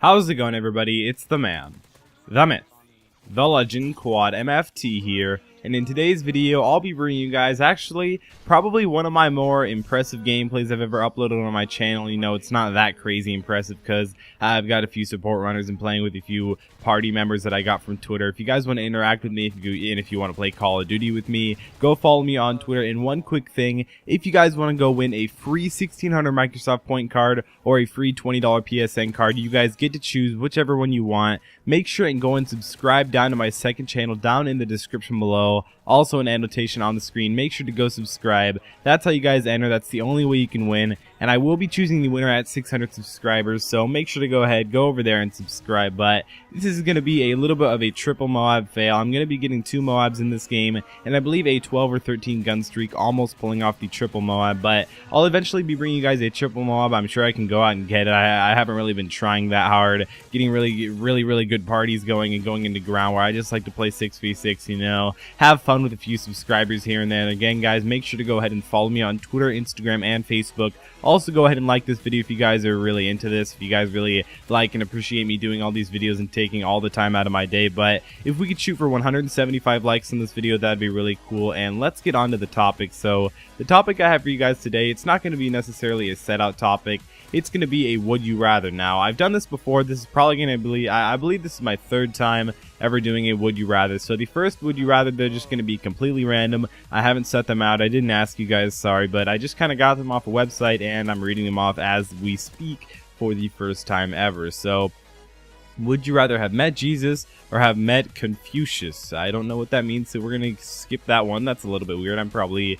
How's it going, everybody? It's the man, the myth, the legend, Quad MFT here, and in today's video I'll be bringing you guys actually probably one of my more impressive gameplays I've ever uploaded on my channel. You know, it's not that crazy impressive because I've got a few support runners and playing with a few party members that I got from Twitter. If you guys want to interact with me, if you want to play Call of Duty with me, go follow me on Twitter. And one quick thing, if you guys want to go win a free 1600 Microsoft point card or a free $20 PSN card, you guys get to choose whichever one you want. Make sure and go and subscribe down to my second channel down in the description below. Also an annotation on the screen. Make sure to go subscribe. That's how you guys enter. That's the only way you can win. And I will be choosing the winner at 600 subscribers, so make sure to go ahead, go over there and subscribe. But this is going to be a little bit of a triple MOAB fail. I'm going to be getting 2 MOABs in this game, and I believe a 12 or 13 gun streak, almost pulling off the triple MOAB. But I'll eventually be bringing you guys a triple MOAB. I'm sure I can go out and get it. I haven't really been trying that hard, getting really good parties going and going into ground where I just like to play 6v6, you know, have fun with a few subscribers here and there. And again, guys, make sure to go ahead and follow me on Twitter, Instagram, and Facebook. Also, go ahead and like this video if you guys are really into this, if you guys really like and appreciate me doing all these videos and taking all the time out of my day. But if we could shoot for 175 likes in this video, that'd be really cool. And let's get on to the topic. So the topic I have for you guys today, it's not going to be necessarily a set out topic. It's going to be a would you rather. Now, I've done this before. This is probably going to be, I believe this is my 3rd time ever doing a would you rather. So the first would you rather, they're just going to be completely random. I haven't set them out. I didn't ask you guys, sorry, but I just kind of got them off a website and I'm reading them off as we speak for the first time ever. So, would you rather have met Jesus or have met Confucius? I don't know what that means, so we're going to skip that one. That's a little bit weird. I'm probably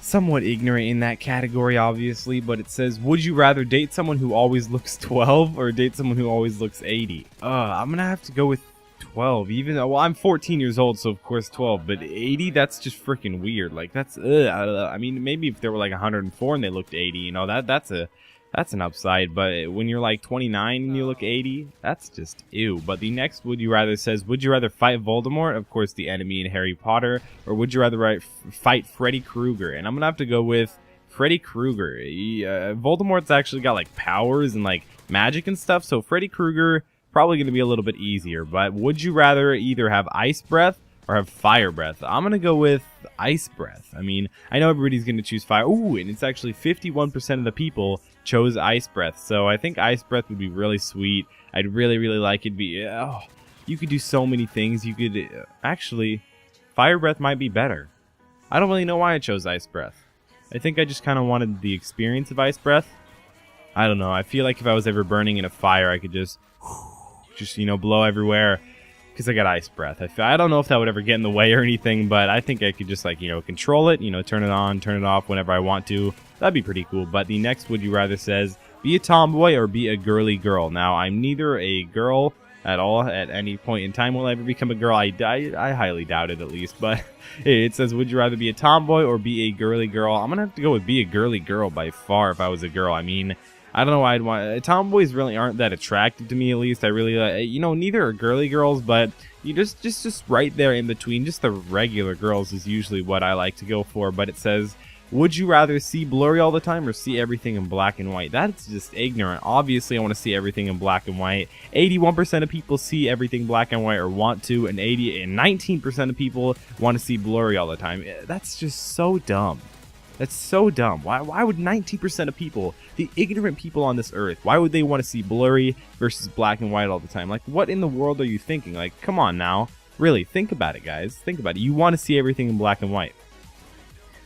somewhat ignorant in that category, obviously, but it says, would you rather date someone who always looks 12 or date someone who always looks 80? I'm gonna have to go with 12, even though, well, I'm 14 years old, so of course 12, but 80, that's just freaking weird. Like, that's, I mean, maybe if they were like 104 and they looked 80, you know, that's an upside. But when you're like 29 and you look 80, that's just ew. But the next would you rather says, would you rather fight Voldemort, of course the enemy in Harry Potter, or would you rather fight Freddy Krueger? And I'm gonna have to go with Freddy Krueger. Voldemort's actually got like powers and like magic and stuff, so Freddy Krueger probably gonna be a little bit easier. But would you rather either have ice breath or have fire breath? I'm gonna go with ice breath. I mean, I know everybody's gonna choose fire. Ooh, and it's actually 51% of the people chose ice breath. So I think ice breath would be really sweet. I'd really like it. You could do so many things. You could actually, fire breath might be better. I don't really know why I chose ice breath. I think I just kind of wanted the experience of ice breath. I don't know. I feel like if I was ever burning in a fire, I could just you know, blow everywhere. Because I got ice breath. I don't know if that would ever get in the way or anything, but I think I could just, like, you know, control it, you know, turn it on, turn it off whenever I want to. That'd be pretty cool. But the next would you rather says, be a tomboy or be a girly girl. Now, I'm neither a girl at all at any point in time. Will I ever become a girl? I highly doubt it, at least. But it says, would you rather be a tomboy or be a girly girl? I'm going to have to go with be a girly girl by far if I was a girl. I mean, I don't know why I'd want. Tomboys really aren't that attractive to me, at least. I really, you know, neither are girly girls, but you just right there in between. Just the regular girls is usually what I like to go for. But it says, would you rather see blurry all the time or see everything in black and white? That's just ignorant. Obviously, I want to see everything in black and white. 81% of people see everything black and white or want to, and 19% of people want to see blurry all the time. That's just so dumb. That's so dumb. Why would 19% of people, the ignorant people on this earth, why would they want to see blurry versus black and white all the time? Like, what in the world are you thinking? Like, come on now. Really, think about it, guys. Think about it. You want to see everything in black and white.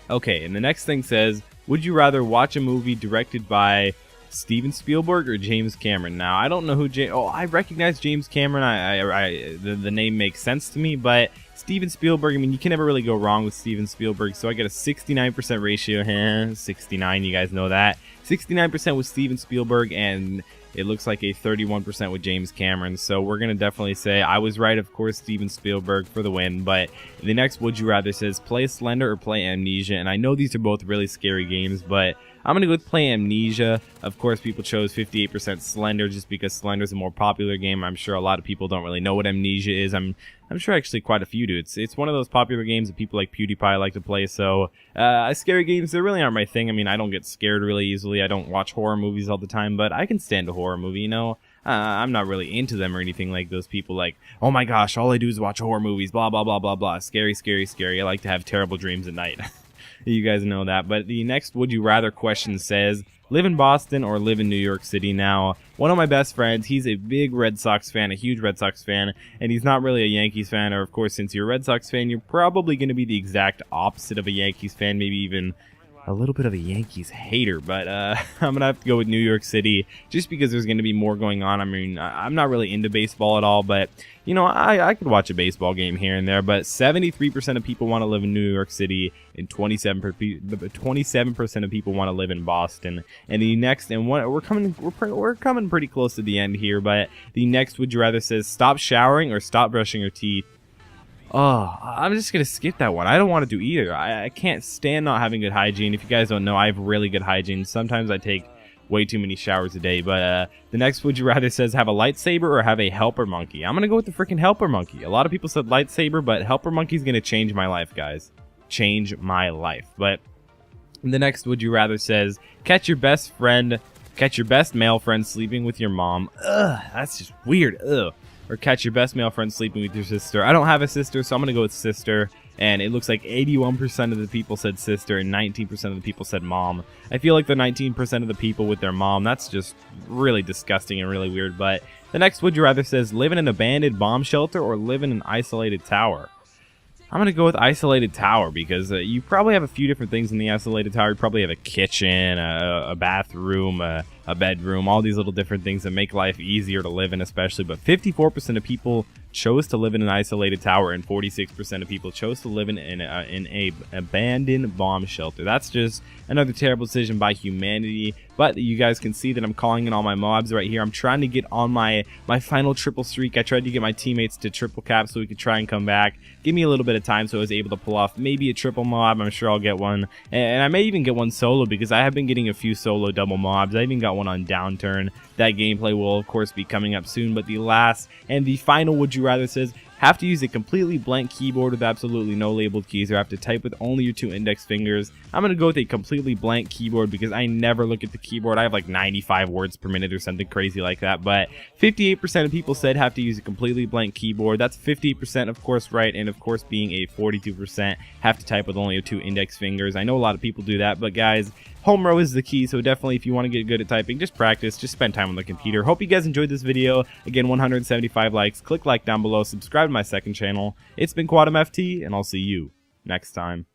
Okay, and the next thing says, would you rather watch a movie directed by Steven Spielberg or James Cameron? Now, I don't know who I recognize James Cameron. The name makes sense to me, but Steven Spielberg, I mean, you can never really go wrong with Steven Spielberg, so I get a 69% ratio. 69, you guys know that. 69% with Steven Spielberg, and it looks like a 31% with James Cameron, so we're going to definitely say I was right, of course, Steven Spielberg for the win. But the next would you rather says play Slender or play Amnesia, and I know these are both really scary games, but I'm going to go with play Amnesia. Of course, people chose 58% Slender just because Slender is a more popular game. I'm sure a lot of people don't really know what Amnesia is. I'm sure actually quite a few do. It's one of those popular games that people like PewDiePie like to play. So scary games, they really aren't my thing. I mean, I don't get scared really easily. I don't watch horror movies all the time, but I can stand a horror movie, you know. I'm not really into them or anything like those people like, oh my gosh, all I do is watch horror movies, blah, blah, blah, blah, blah. Scary, scary, scary. I like to have terrible dreams at night. You guys know that. But the next would you rather question says, live in Boston or live in New York City? Now, one of my best friends, he's a big Red Sox fan, a huge Red Sox fan, and he's not really a Yankees fan, or of course, since you're a Red Sox fan, you're probably going to be the exact opposite of a Yankees fan, maybe even a little bit of a Yankees hater, but I'm going to have to go with New York City just because there's going to be more going on. I mean, I'm not really into baseball at all, but, you know, I could watch a baseball game here and there, but 73% of people want to live in New York City and 27% of people want to live in Boston. And the next, and we're coming pretty close to the end here, but the next would you rather says stop showering or stop brushing your teeth. Oh, I'm just going to skip that one. I don't want to do either. I can't stand not having good hygiene. If you guys don't know, I have really good hygiene. Sometimes I take way too many showers a day. But the next would you rather says have a lightsaber or have a helper monkey. I'm going to go with the freaking helper monkey. A lot of people said lightsaber, but helper monkey is going to change my life, guys. Change my life. But the next would you rather says catch your best male friend sleeping with your mom. Ugh, that's just weird. Ugh. Or catch your best male friend sleeping with your sister. I don't have a sister, so I'm going to go with sister. And it looks like 81% of the people said sister and 19% of the people said mom. I feel like the 19% of the people with their mom, that's just really disgusting and really weird. But the next would you rather says live in an abandoned bomb shelter or live in an isolated tower. I'm going to go with isolated tower because you probably have a few different things in the isolated tower. You probably have a kitchen, a bathroom, a bedroom, all these little different things that make life easier to live in especially. But 54% of people chose to live in an isolated tower and 46% of people chose to live in a abandoned bomb shelter. That's just another terrible decision by humanity. But you guys can see that I'm calling in all my MOABs right here. I'm trying to get on my final triple streak. I tried to get my teammates to triple cap so we could try and come back. Give me a little bit of time so I was able to pull off maybe a triple MOAB. I'm sure I'll get one. And I may even get one solo because I have been getting a few solo double MOABs. I even got one on Downturn. That gameplay will of course be coming up soon. But the last and the final would you rather says have to use a completely blank keyboard with absolutely no labeled keys or have to type with only your 2 index fingers. I'm going to go with a completely blank keyboard because I never look at the keyboard. I have like 95 words per minute or something crazy like that. But 58% of people said have to use a completely blank keyboard. That's 50% of course right, and of course being a 42% have to type with only your 2 index fingers. I know a lot of people do that, but guys, home row is the key, so definitely if you want to get good at typing, just practice, just spend time on the computer. Hope you guys enjoyed this video. Again, 175 likes. Click like down below, subscribe to my second channel. It's been Quad MFT, and I'll see you next time.